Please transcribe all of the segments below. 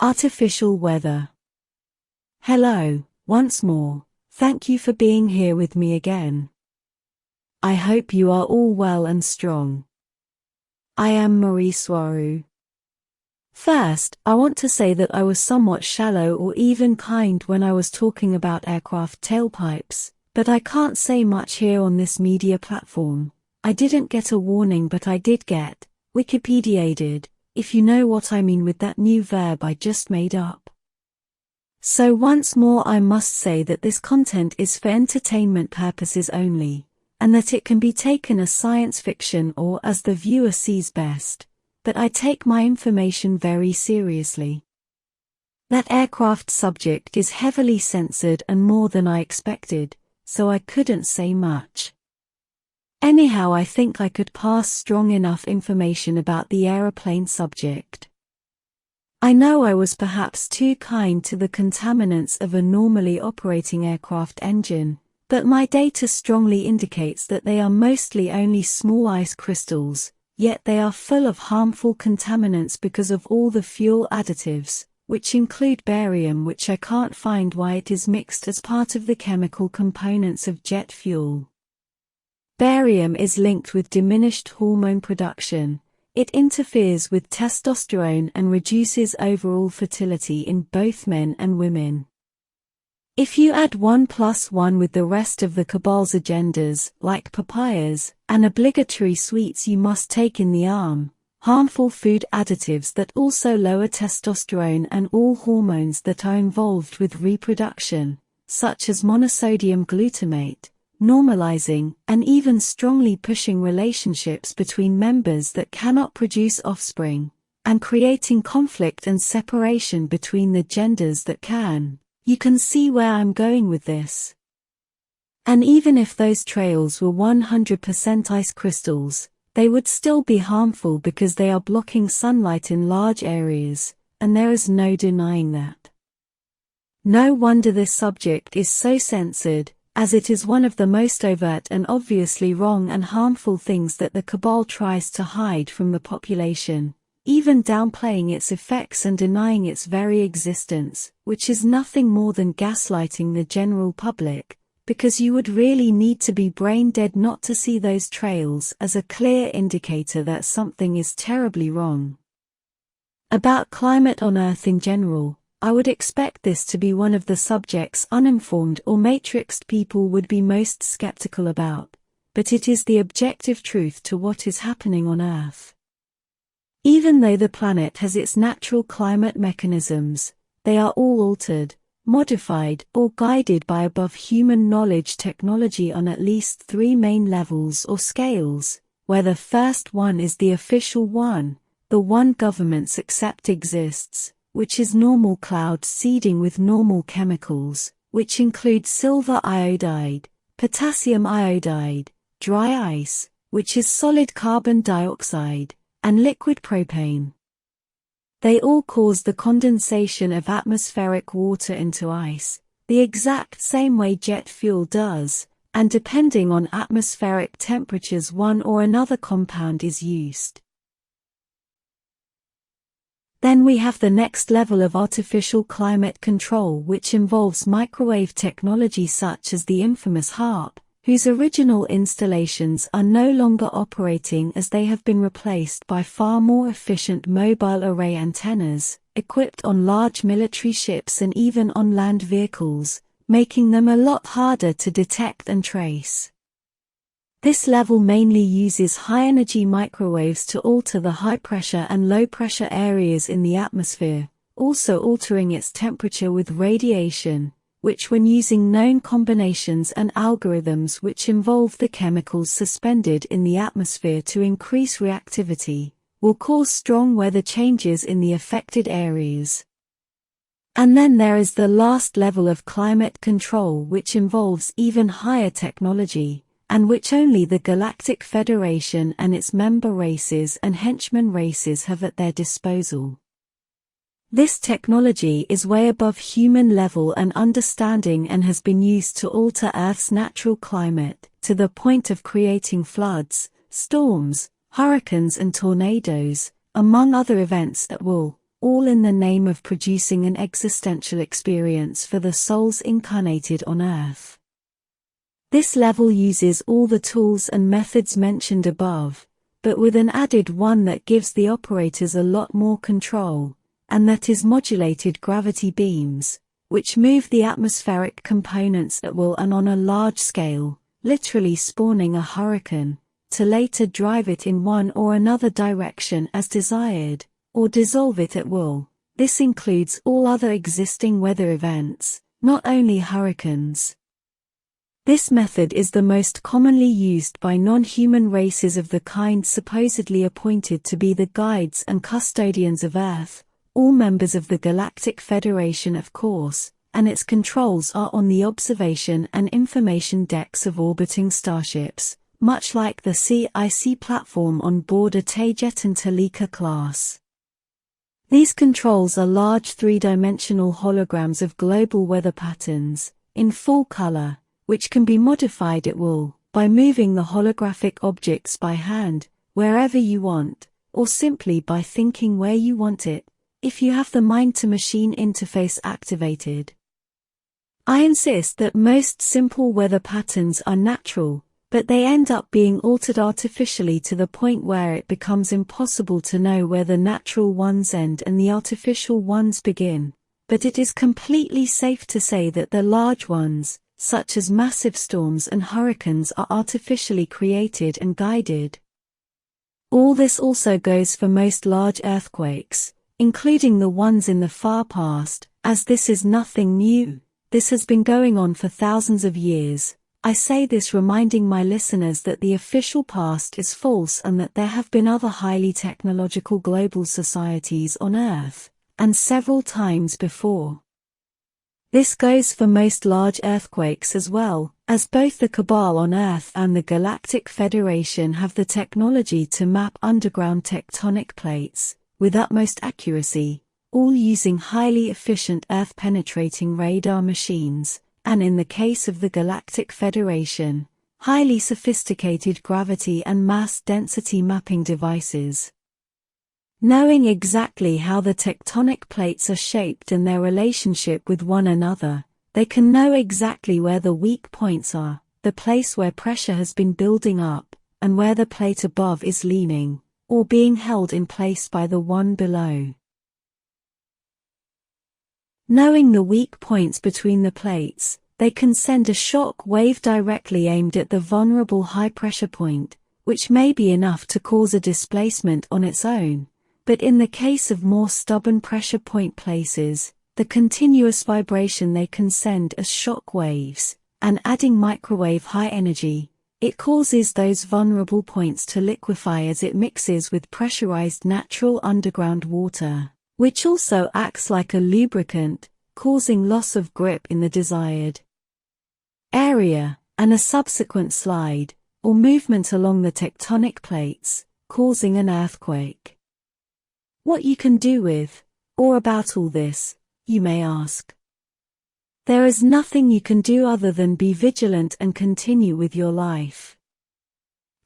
Artificial weather. Hello, once more. Thank you for being here with me again. I hope you are all well and strong. I am Mari Swaruu. First, I want to say that I was somewhat shallow or even kind when I was talking about aircraft tailpipes, but I can't say much here on this media platform. I didn't get a warning, but I did get Wikipedia'd, if you know what I mean with that new verb I just made up. So once more I must say that this content is for entertainment purposes only, and that it can be taken as science fiction or as the viewer sees best, but I take my information very seriously. That aircraft subject is heavily censored and more than I expected, so I couldn't say much. Anyhow, I think I could pass strong enough information about the aeroplane subject. I know I was perhaps too kind to the contaminants of a normally operating aircraft engine, but my data strongly indicates that they are mostly only small ice crystals, yet they are full of harmful contaminants because of all the fuel additives, which include barium, which I can't find why it is mixed as part of the chemical components of jet fuel. Barium is linked with diminished hormone production. It interferes with testosterone and reduces overall fertility in both men and women. If you add 1+1 with the rest of the cabal's agendas, like papayas, and obligatory sweets you must take in the arm, harmful food additives that also lower testosterone and all hormones that are involved with reproduction, such as monosodium glutamate, normalizing and even strongly pushing relationships between members that cannot produce offspring, and creating conflict and separation between the genders that can. You can see where I'm going with this. And even if those trails were 100% ice crystals, they would still be harmful because they are blocking sunlight in large areas, and there is no denying that. No wonder this subject is so censored, as it is one of the most overt and obviously wrong and harmful things that the cabal tries to hide from the population, even downplaying its effects and denying its very existence, which is nothing more than gaslighting the general public, because you would really need to be brain dead not to see those trails as a clear indicator that something is terribly wrong. About climate on Earth in general, I would expect this to be one of the subjects uninformed or matrixed people would be most skeptical about, but it is the objective truth to what is happening on Earth. Even though the planet has its natural climate mechanisms, they are all altered, modified, or guided by above-human knowledge technology on at least 3 main levels or scales, where the first one is the official one, the one governments accept exists, which is normal cloud seeding with normal chemicals, which include silver iodide, potassium iodide, dry ice, which is solid carbon dioxide, and liquid propane. They all cause the condensation of atmospheric water into ice, the exact same way jet fuel does, and depending on atmospheric temperatures one or another compound is used. Then we have the next level of artificial climate control, which involves microwave technology such as the infamous HAARP, whose original installations are no longer operating as they have been replaced by far more efficient mobile array antennas, equipped on large military ships and even on land vehicles, making them a lot harder to detect and trace. This level mainly uses high-energy microwaves to alter the high-pressure and low-pressure areas in the atmosphere, also altering its temperature with radiation, which when using known combinations and algorithms which involve the chemicals suspended in the atmosphere to increase reactivity, will cause strong weather changes in the affected areas. And then there is the last level of climate control, which involves even higher technology, and which only the Galactic Federation and its member races and henchman races have at their disposal. This technology is way above human level and understanding and has been used to alter Earth's natural climate, to the point of creating floods, storms, hurricanes and tornadoes, among other events that will, all in the name of producing an existential experience for the souls incarnated on Earth. This level uses all the tools and methods mentioned above, but with an added one that gives the operators a lot more control, and that is modulated gravity beams, which move the atmospheric components at will and on a large scale, literally spawning a hurricane, to later drive it in one or another direction as desired, or dissolve it at will. This includes all other existing weather events, not only hurricanes. This method is the most commonly used by non-human races of the kind supposedly appointed to be the guides and custodians of Earth, all members of the Galactic Federation of course, and its controls are on the observation and information decks of orbiting starships, much like the CIC platform on board a Taygetan Team class. These controls are large three-dimensional holograms of global weather patterns, in full color, which can be modified at will, by moving the holographic objects by hand, wherever you want, or simply by thinking where you want it, if you have the mind-to-machine interface activated. I insist that most simple weather patterns are natural, but they end up being altered artificially to the point where it becomes impossible to know where the natural ones end and the artificial ones begin. But it is completely safe to say that the large ones, such as massive storms and hurricanes, are artificially created and guided. All this also goes for most large earthquakes, including the ones in the far past, as this is nothing new. This has been going on for thousands of years. I say this reminding my listeners that the official past is false and that there have been other highly technological global societies on Earth, and several times before. This goes for most large earthquakes as well, as both the Cabal on Earth and the Galactic Federation have the technology to map underground tectonic plates, with utmost accuracy, all using highly efficient Earth-penetrating radar machines, and in the case of the Galactic Federation, highly sophisticated gravity and mass density mapping devices. Knowing exactly how the tectonic plates are shaped and their relationship with one another, they can know exactly where the weak points are, the place where pressure has been building up, and where the plate above is leaning, or being held in place by the one below. Knowing the weak points between the plates, they can send a shock wave directly aimed at the vulnerable high-pressure point, which may be enough to cause a displacement on its own, but in the case of more stubborn pressure point places, the continuous vibration they can send as shock waves, and adding microwave high energy, it causes those vulnerable points to liquefy as it mixes with pressurized natural underground water, which also acts like a lubricant, causing loss of grip in the desired area, and a subsequent slide, or movement along the tectonic plates, causing an earthquake. What you can do with, or about all this, you may ask. There is nothing you can do other than be vigilant and continue with your life.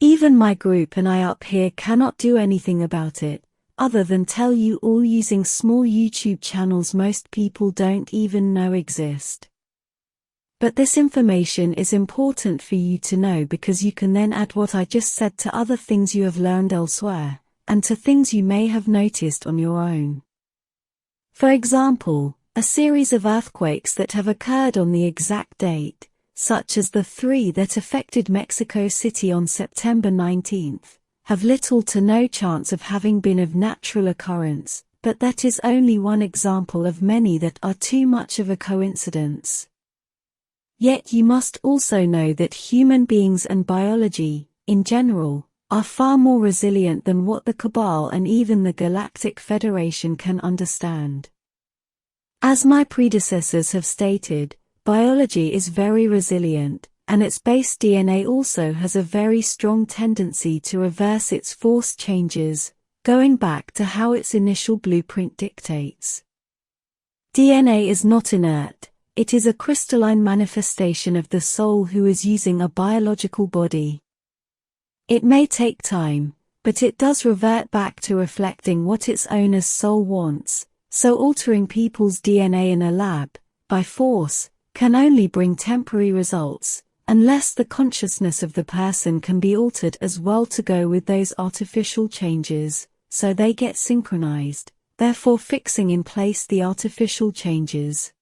Even my group and I up here cannot do anything about it, other than tell you all using small YouTube channels most people don't even know exist. But this information is important for you to know because you can then add what I just said to other things you have learned elsewhere, and to things you may have noticed on your own. For example, a series of earthquakes that have occurred on the exact date, such as the 3 that affected Mexico City on September 19th, have little to no chance of having been of natural occurrence, but that is only one example of many that are too much of a coincidence. Yet you must also know that human beings and biology, in general, are far more resilient than what the Cabal and even the Galactic Federation can understand. As my predecessors have stated, biology is very resilient, and its base DNA also has a very strong tendency to reverse its force changes, going back to how its initial blueprint dictates. DNA is not inert, it is a crystalline manifestation of the soul who is using a biological body. It may take time, but it does revert back to reflecting what its owner's soul wants, so altering people's DNA in a lab, by force, can only bring temporary results, unless the consciousness of the person can be altered as well to go with those artificial changes, so they get synchronized, therefore fixing in place the artificial changes.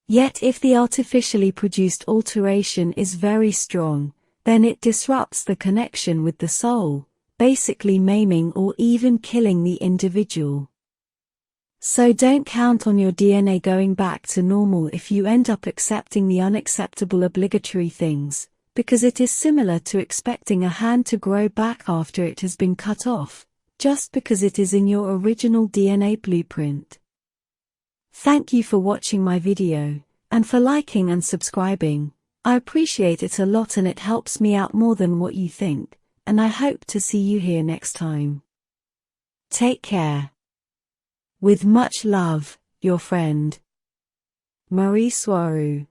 Yet if the artificially produced alteration is very strong, then it disrupts the connection with the soul, basically maiming or even killing the individual. So don't count on your DNA going back to normal if you end up accepting the unacceptable obligatory things, because it is similar to expecting a hand to grow back after it has been cut off, just because it is in your original DNA blueprint. Thank you for watching my video, and for liking and subscribing. I appreciate it a lot and it helps me out more than what you think, and I hope to see you here next time. Take care. With much love, your friend, Mari Swaruu.